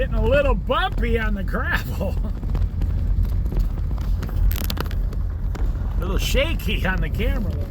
Getting a little bumpy on the gravel. A little shaky on the camera there.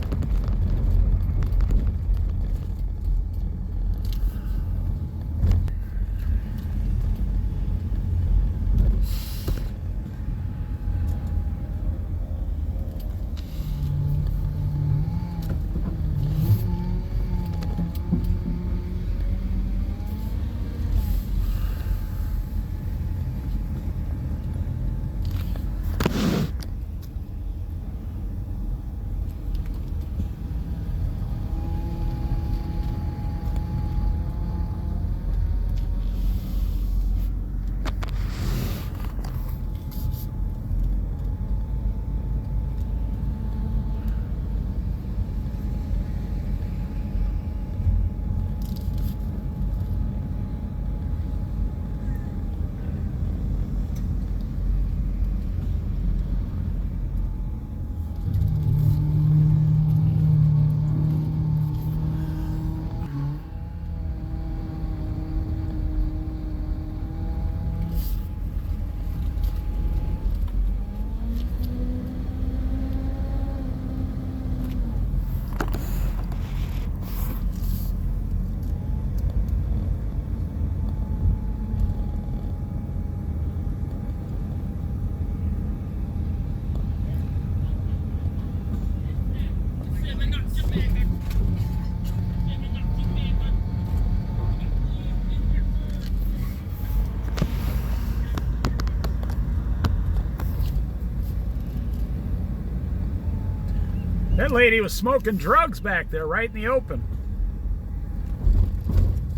That lady was smoking drugs back there right in the open.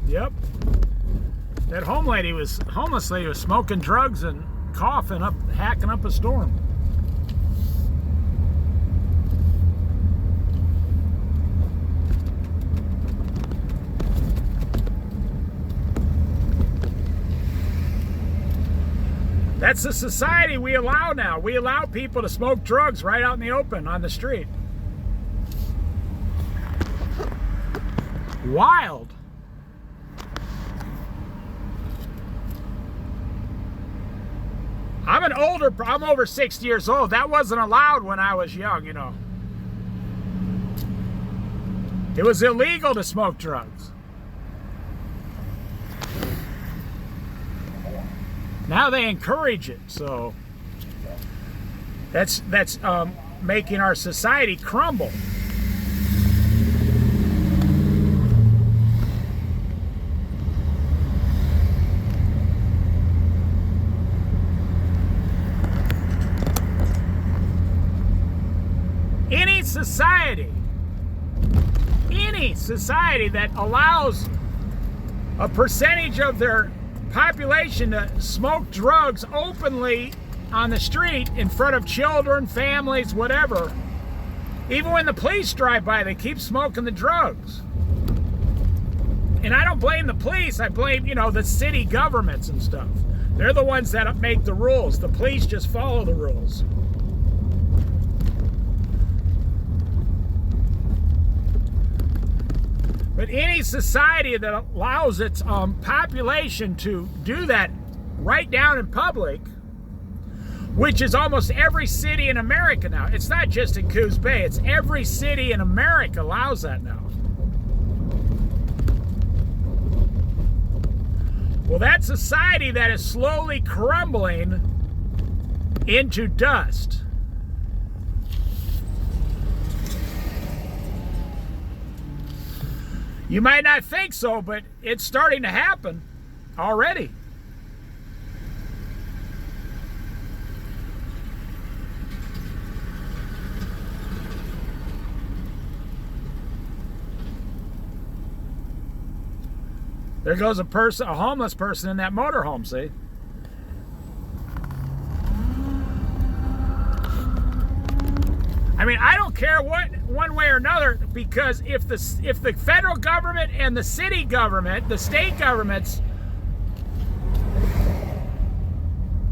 Yep. That homeless lady was smoking drugs and coughing up, hacking up a storm. That's the society we allow now. We allow people to smoke drugs right out in the open on the street. Wild. I'm over 60 years old. That wasn't allowed when I was young, you know. It was illegal to smoke drugs. Now they encourage it, so that's making our society crumble. Any society that allows a percentage of their population to smoke drugs openly on the street in front of children, families, whatever, even when the police drive by, they keep smoking the drugs. And I don't blame the police. I blame, you know, the city governments and stuff. They're the ones that make the rules. The police just follow the rules. But any society that allows its population to do that right down in public, which is almost every city in America now. It's not just in Coos Bay. It's every city in America allows that now. Well, that society that is slowly crumbling into dust. You might not think so, but it's starting to happen already. There goes a homeless person in that motorhome, see? I mean, I don't care one way or another, because if the federal government and the city government, the state governments,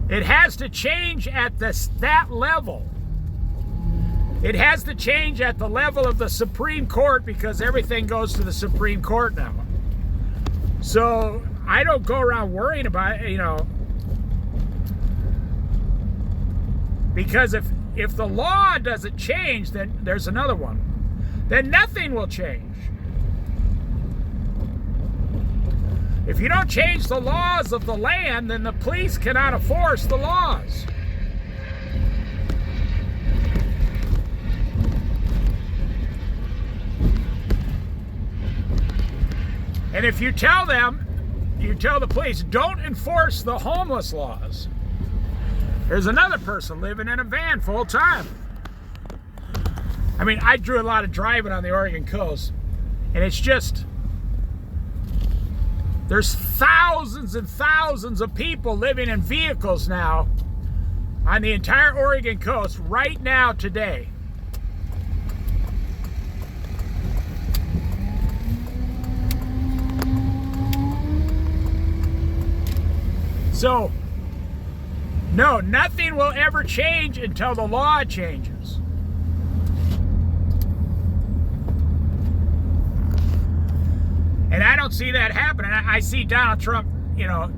it has to change at that level. It has to change at the level of the Supreme Court, because everything goes to the Supreme Court now. So I don't go around worrying about it, because if the law doesn't change, then there's another one. Then nothing will change. If you don't change the laws of the land, then the police cannot enforce the laws. And if you tell the police, don't enforce the homeless laws, there's another person living in a van full time. I mean, I do a lot of driving on the Oregon coast, and it's just, there's thousands and thousands of people living in vehicles now on the entire Oregon coast right now today. So, no, nothing will ever change until the law changes. And I don't see that happening. I see Donald Trump,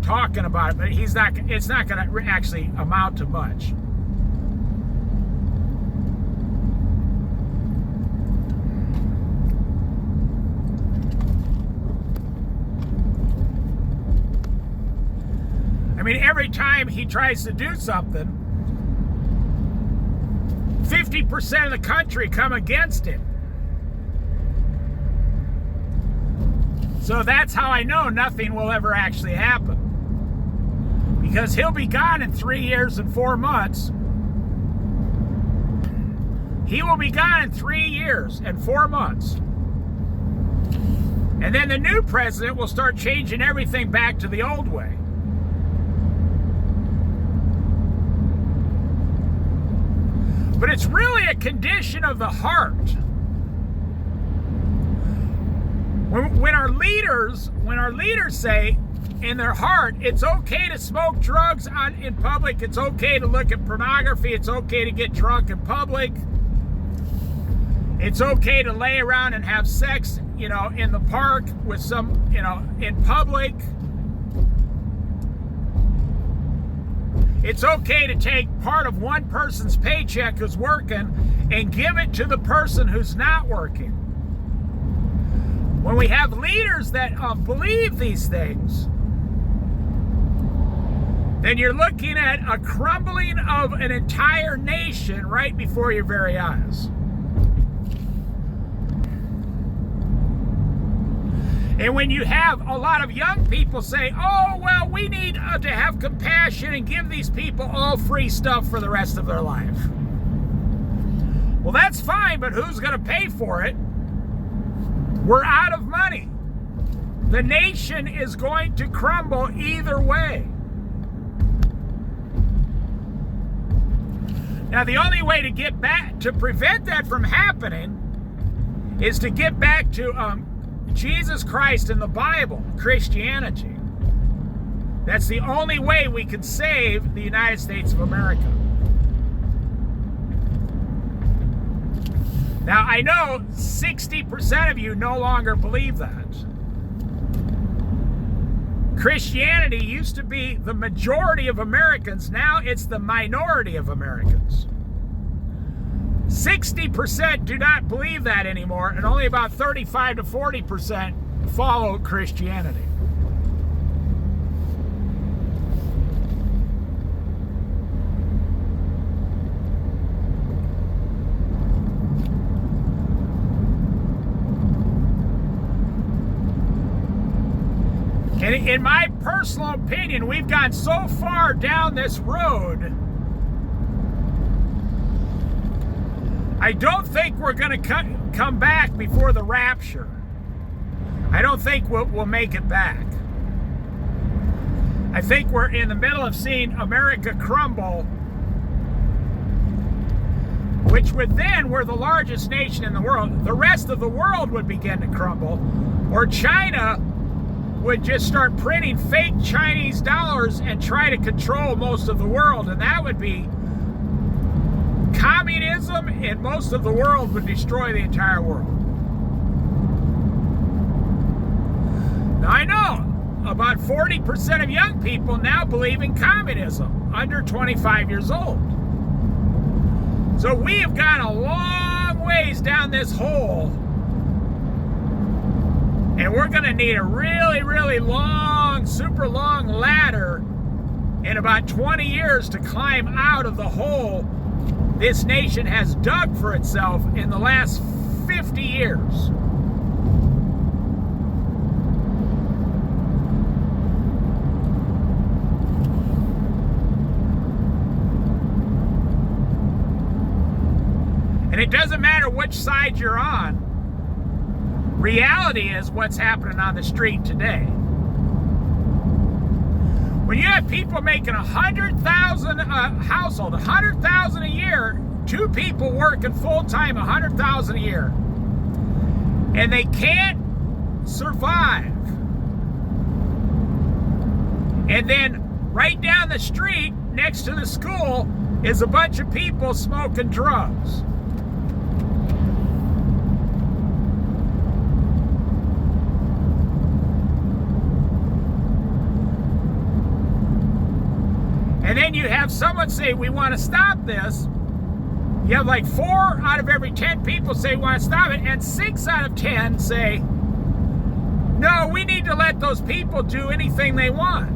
talking about it, but it's not going to actually amount to much. I mean, every time he tries to do something, 50% of the country come against him. So that's how I know nothing will ever actually happen. Because he'll be gone in 3 years and 4 months. He will be gone in 3 years and 4 months. And then the new president will start changing everything back to the old way. But it's really a condition of the heart. When our leaders say in their heart, it's okay to smoke drugs in public, it's okay to look at pornography, it's okay to get drunk in public, it's okay to lay around and have sex, in the park with in public. It's okay to take part of one person's paycheck who's working and give it to the person who's not working. When we have leaders that believe these things, then you're looking at a crumbling of an entire nation right before your very eyes. And when you have a lot of young people say, oh, well, we need to have compassion and give these people all free stuff for the rest of their life. Well, that's fine, but who's going to pay for it? We're out of money. The nation is going to crumble either way. Now, the only way to prevent that from happening is to get back to Jesus Christ and the Bible, Christianity. That's the only way we can save the United States of America. Now, I know 60% of you no longer believe that. Christianity used to be the majority of Americans. Now it's the minority of Americans. 60% do not believe that anymore, and only about 35 to 40% follow Christianity. And in my personal opinion, we've gone so far down this road, I don't think we're going to come back before the rapture. I don't think we'll make it back. I think we're in the middle of seeing America crumble, which would then, we're the largest nation in the world. The rest of the world would begin to crumble, or China would just start printing fake Chinese dollars and try to control most of the world, and that would be communism, and most of the world would destroy the entire world. Now, I know about 40% of young people now believe in communism under 25 years old. So we have gone a long ways down this hole, and we're going to need a really, really long, super long ladder in about 20 years to climb out of the hole this nation has dug for itself in the last 50 years. And it doesn't matter which side you're on. Reality is what's happening on the street today. When you have people making $100,000 a household, $100,000 a year, two people working full-time, $100,000 a year, and they can't survive. And then right down the street next to the school is a bunch of people smoking drugs. And then you have someone say, we want to stop this. You have like 4 out of every 10 people say we want to stop it, and 6 out of 10 say, no, we need to let those people do anything they want.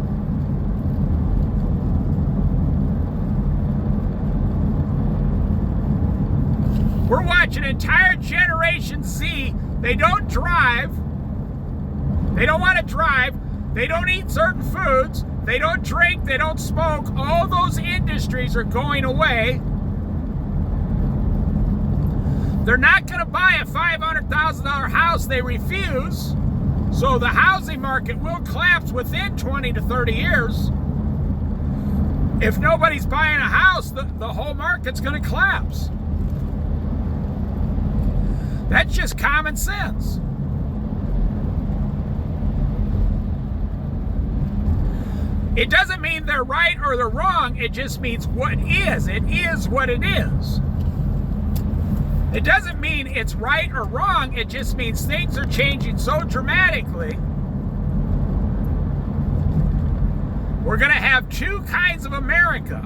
We're watching entire Generation Z. They don't drive. They don't want to drive. They don't eat certain foods. They don't drink, they don't smoke. All those industries are going away. They're not going to buy a $500,000 house. They refuse. So the housing market will collapse within 20 to 30 years. If nobody's buying a house, the whole market's going to collapse. That's just common sense. It doesn't mean they're right or they're wrong. It just means what is. It is what it is. It doesn't mean it's right or wrong. It just means things are changing so dramatically. We're going to have two kinds of America.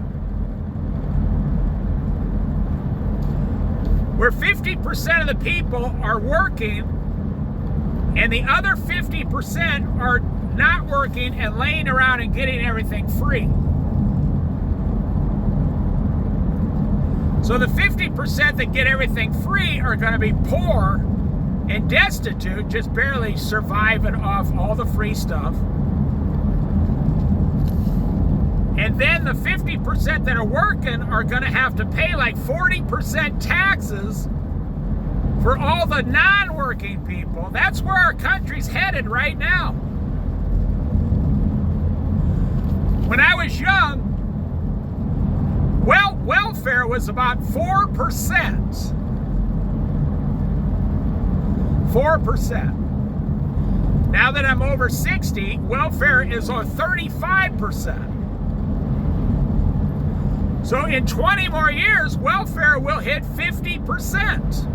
Where 50% of the people are working and the other 50% are not working and laying around and getting everything free. So the 50% that get everything free are going to be poor and destitute, just barely surviving off all the free stuff. And then the 50% that are working are going to have to pay like 40% taxes for all the non-working people. That's where our country's headed right now. When I was young, welfare was about 4%. 4%. Now that I'm over 60, welfare is on 35%. So in 20 more years, welfare will hit 50%.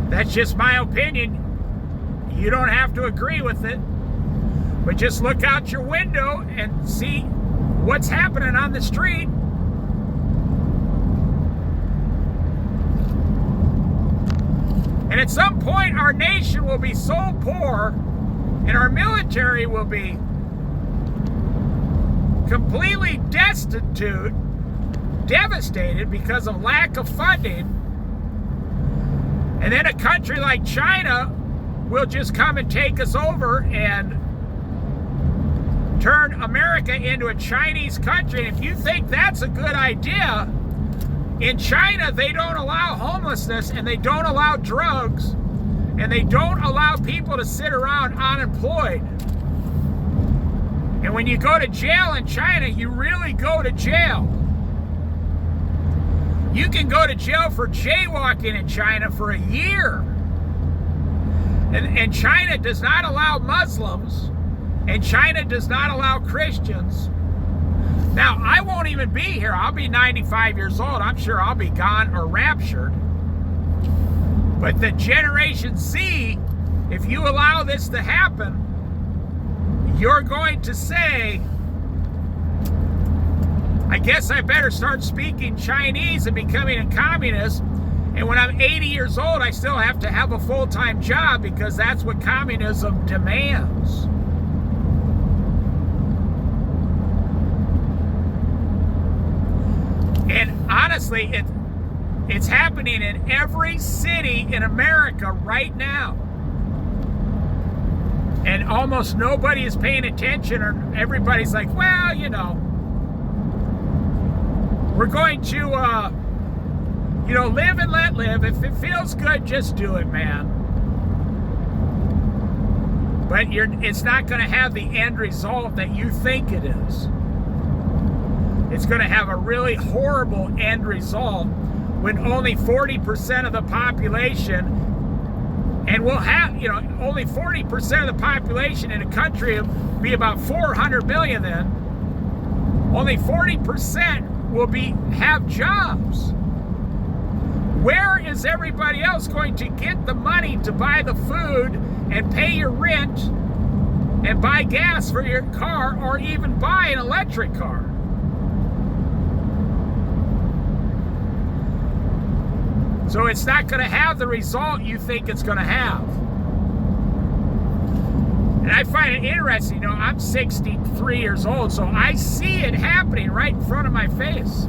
That's just my opinion. You don't have to agree with it. But just look out your window and see what's happening on the street. And at some point, our nation will be so poor and our military will be completely destitute, devastated because of lack of funding. And then a country like China will just come and take us over and turn America into a Chinese country. And if you think that's a good idea, in China, they don't allow homelessness and they don't allow drugs and they don't allow people to sit around unemployed. And when you go to jail in China, you really go to jail. You can go to jail for jaywalking in China for a year. And China does not allow Muslims, and China does not allow Christians. Now, I won't even be here. I'll be 95 years old. I'm sure I'll be gone or raptured. But the Generation Z, if you allow this to happen, you're going to say, I guess I better start speaking Chinese and becoming a communist. And when I'm 80 years old, I still have to have a full-time job because that's what communism demands. And honestly, it's happening in every city in America right now. And almost nobody is paying attention, or everybody's like, well, you know, we're going to, live and let live. If it feels good, just do it, man. But it's not going to have the end result that you think it is. It's going to have a really horrible end result when only 40% of the population, and we'll have, only 40% of the population in a country will be about 400 million then, only 40% will have jobs. Where is everybody else going to get the money to buy the food and pay your rent and buy gas for your car, or even buy an electric car? So it's not going to have the result you think it's going to have. And I find it interesting, I'm 63 years old, so I see it happening right in front of my face.